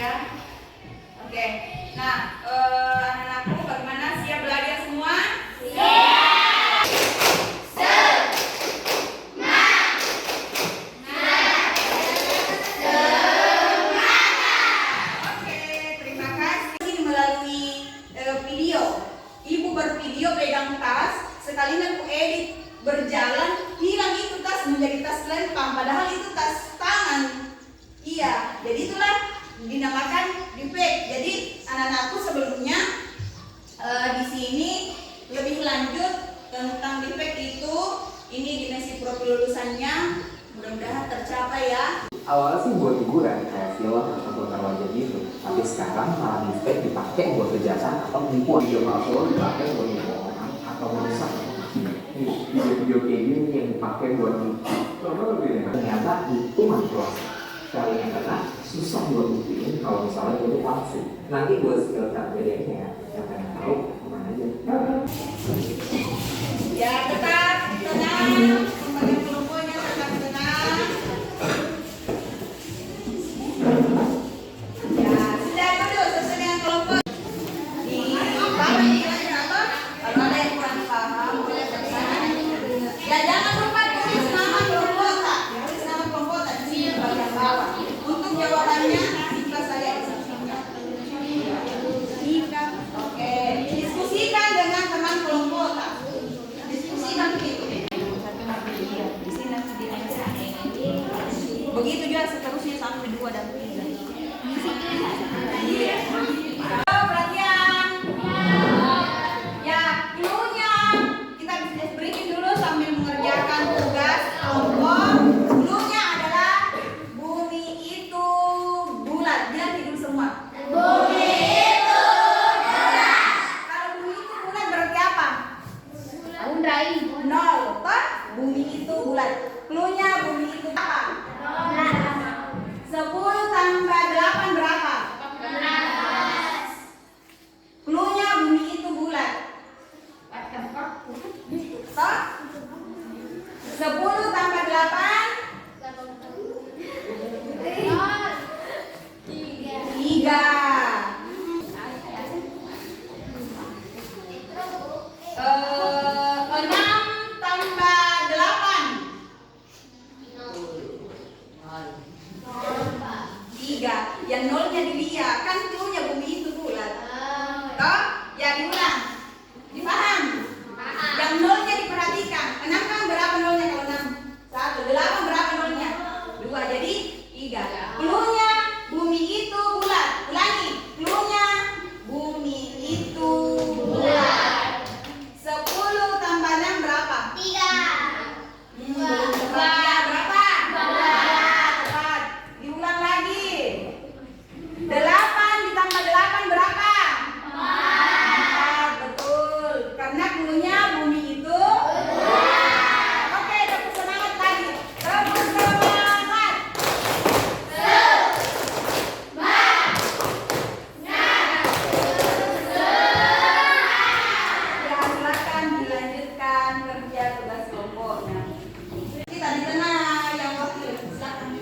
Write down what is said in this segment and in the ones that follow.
ya. Oke. Nah, anak-anakku bagaimana, siap belajar semua? Bervideo pegang tas, sekalian aku edit berjalan, hilang itu tas menjadi tas lempang, padahal itu tas tangan. Iya, jadi itulah dinamakan defect. Jadi anak-anakku sebelumnya di sini lebih lanjut tentang defect itu, ini dimensi profil lulusannya, mudah-mudahan tercapai ya. Awalnya sih buat hiburan kayak film atau foto wajah gitu, tapi sekarang malah defect dipakai buat kejahatan atau penipuan. Video palsu dipakai buat penipuan atau merusak. Video-video kayak gini yang dipakai buat ternyata itu manipulasi. Kalian kena susah buat buktiin kalau misalnya itu palsu. Nanti buat skill KPDN-nya yang kalian tahu kemana aja. Ya tetap tenang, kembali kelompoknya tetap tenang. Ya sudah dulu sesuai dengan kelompok. Di bawah ini apa? Kalau ada yang kurang paham boleh bertanya. Ya jangan lupa tulis nama kelompok, tulis nama kelompok di sini bagian bawah. Untuk jawabannya ikhlas saya. Oke, diskusikan dengan teman kelompok. Diskusikan begitu. Begitu juga seterusnya sampai 2 dan 3. Perhatian. Ya, cluenya kita bisa berikan dulu sambil mengerjakan tugas kelompok. Cluenya adalah bumi itu bulat. Bilang tidur semua. Bumi itu bulat. Kalau bumi itu bulat berarti apa? Undai. 0. Toh? Bumi itu bulat. Cluenya bumi itu apa? 10 tambah 8 berapa? 11. Cluenya bumi itu bulat. Toh? 10 tambah 8 3. 6 tambah 8 3. Yang nolnya dilihat, kan cluenya bumi itu bulat. Toh? Ya diulang. Dipaham? Yang nolnya diperhatikan. 6 kan berapa nolnya kalau 6? 1. 8 berapa nolnya? 2. Jadi 3. Cluenya bumi itu bulat. Ulangi. Cluenya bumi itu bulat. 10 tambah 6 berapa? 3. Belum tepat. Ya, berapa? 12. Tepat. Diulang lagi. 8 ditambah 8 berapa? 4. Betul. Karena cluenya bumi itu bulat. Oke, tepuk semangat lagi. Tepuk semangat. Ya, silakan dilanjutkan kerja tugas kelompoknya. Kita di tengah yang wakil. Silakan.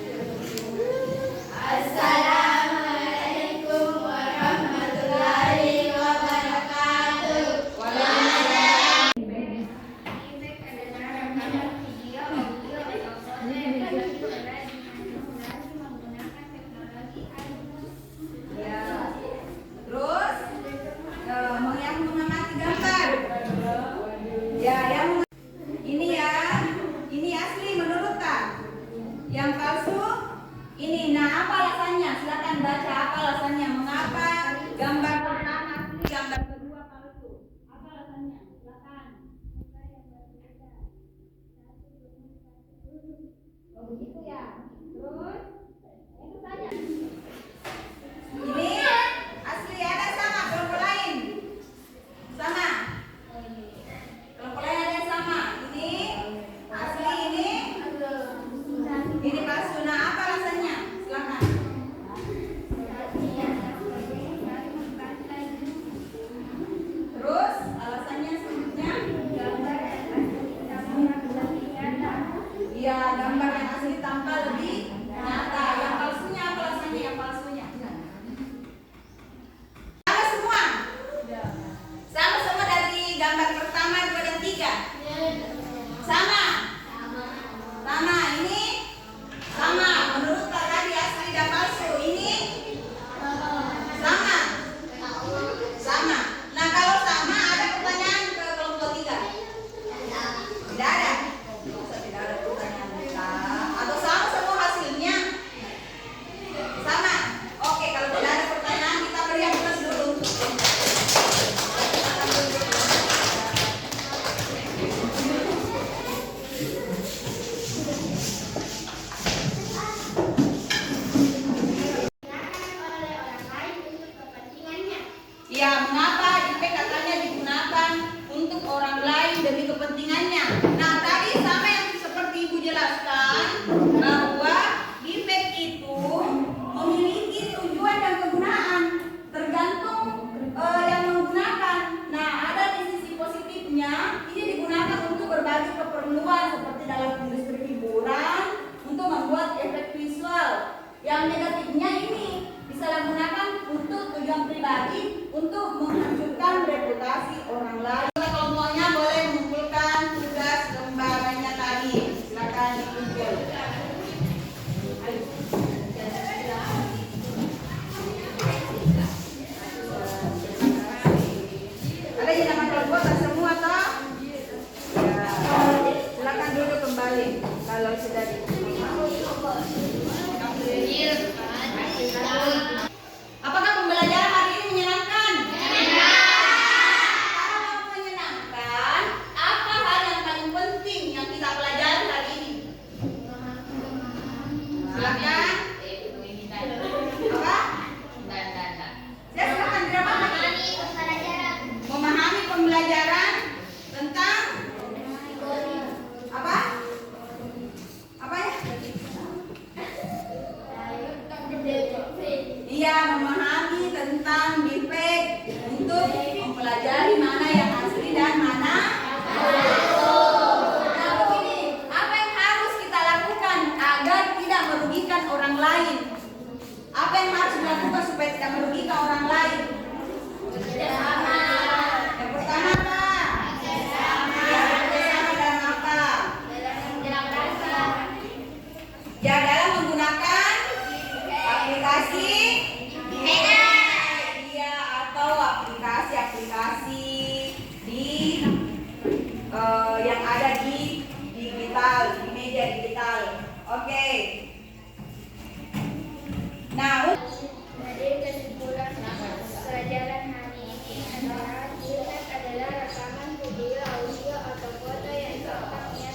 Assalamualaikum warahmatullahi wabarakatuh. Waalaikumsalam. Ya. Terus yang mengamati gambar. Ya, yang ini ya. Ini asli menurut Kak. Yang palsu ini. Nah, apa alasannya? Silakan baca apa alasannya. Mengapa gambar pertama asli, gambar kedua palsu? Apa alasannya? Silakan. Oh, begitu ya. Terus itu tanya. Ini asli ada sama kelompok lain. Sama. Kelompok lain ada yang sama. Ini asli, ini palsu. Nah, apa alasannya? Silakan. Terus alasannya selanjutnya? Iya, gambar yang asli tampak lebih nyata. Yang palsunya apa alasannya? Yang palsunya? Ya, mengapa IP katanya digunakan untuk orang lain demi kepentingannya? Nah, tadi sama yang seperti Ibu jelaskan bahwa IP itu memiliki tujuan dan kegunaan tergantung yang menggunakan. Nah, ada di sisi positifnya, ini digunakan untuk berbagai keperluan seperti dalam industri hiburan, untuk membuat efek visual. Yang negatifnya ini bisa digunakan untuk tujuan pribadi, untuk menghancurkan reputasi orang lain. Kelompoknya boleh mengumpulkan tugas lembarannya tadi. Silakan dikumpul. Ada yang nama kelompok tak semua toh? Ya. Silakan duduk kembali kalau sudah Apakah pembelajaran hari ini menyenangkan? Kalau menyenangkan, apa hal yang paling penting yang kita pelajari hari ini? Silakan. Apa? Ya, silakan jawab. Memahami pembelajaran tentang apa? Apa ya? Iya, memahami tentang defek untuk mempelajari mana yang asli dan mana palsu. Nah, begini, apa yang harus kita lakukan agar tidak merugikan orang lain? Apa yang harus dilakukan supaya tidak merugikan orang lain? Yang pertama apa? Kerjasama dalam apa? Ya, dalam menggunakan aplikasi iya atau aplikasi-aplikasi di yang ada di digital, di media digital. Oke. Nah, Dari kesimpulan pelajaran hari ini adalah internet adalah rekaman video, audio, atau foto yang sifatnya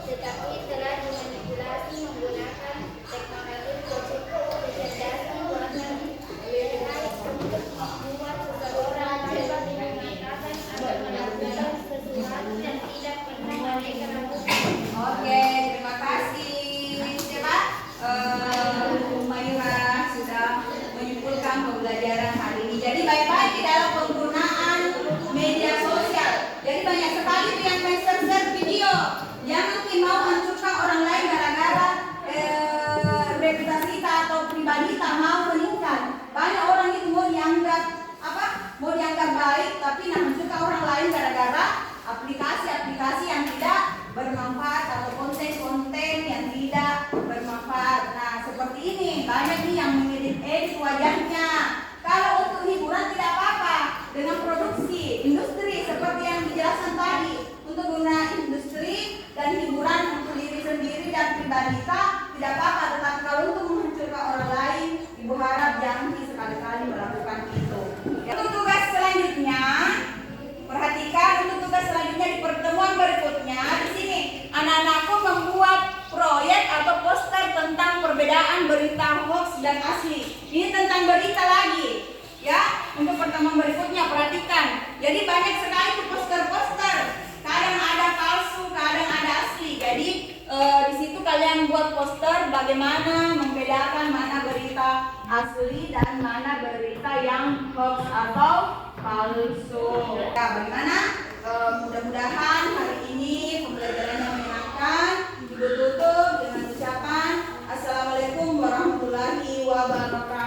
tetapi telah dimanipulasi menggunakan teknologi kecerdasan buatan AI untuk membuat seseorang dapat mengatakan atau melakukan sesuatu yang tidak pernah mereka lakukan. oke, terima kasih. Siapa? Mayura sudah menyimpulkan pembelajaran hari ini. Jadi baik-baik di dalam penggunaan media sosial. Jadi banyak sekali yang share video yang nanti mau hancurkan orang lain gara-gara reputasi kita atau pribadi kita mau meningkat. Banyak orang itu mau dianggap apa? Mau dianggap baik, tapi hancurkan orang lain gara-gara aplikasi-aplikasi yang tidak bermanfaat atau konten-konten yang tidak bermanfaat. Nah, seperti ini banyak nih yang mengedit wajahnya. Kalau untuk hiburan tidak apa-apa, dengan produksi industri seperti yang dijelaskan tadi, untuk guna industri dan hiburan untuk diri sendiri dan pribadi kita tidak apa-apa. Tetapi kalau untuk menghancurkan orang lain, ibu harap jangan sekali-kali melakukan itu. Untuk tugas selanjutnya, perhatikan untuk tugas selanjutnya di pertemuan berikutnya. Di sini anak-anakku membuat proyek atau poster tentang perbedaan berita hoax dan asli. Ini tentang berita lagi, ya. Untuk pertemuan berikutnya perhatikan. Jadi banyak sekali poster-poster. Kadang ada palsu, kadang ada asli. Jadi di situ kalian buat poster bagaimana membedakan mana berita asli dan mana berita yang hoax atau palsu. Ya, bagaimana? Mudah-mudahan hari ini pembelajarannya menyenangkan. Ibu tutup dengan ucapan Assalamualaikum warahmatullahi wabarakatuh.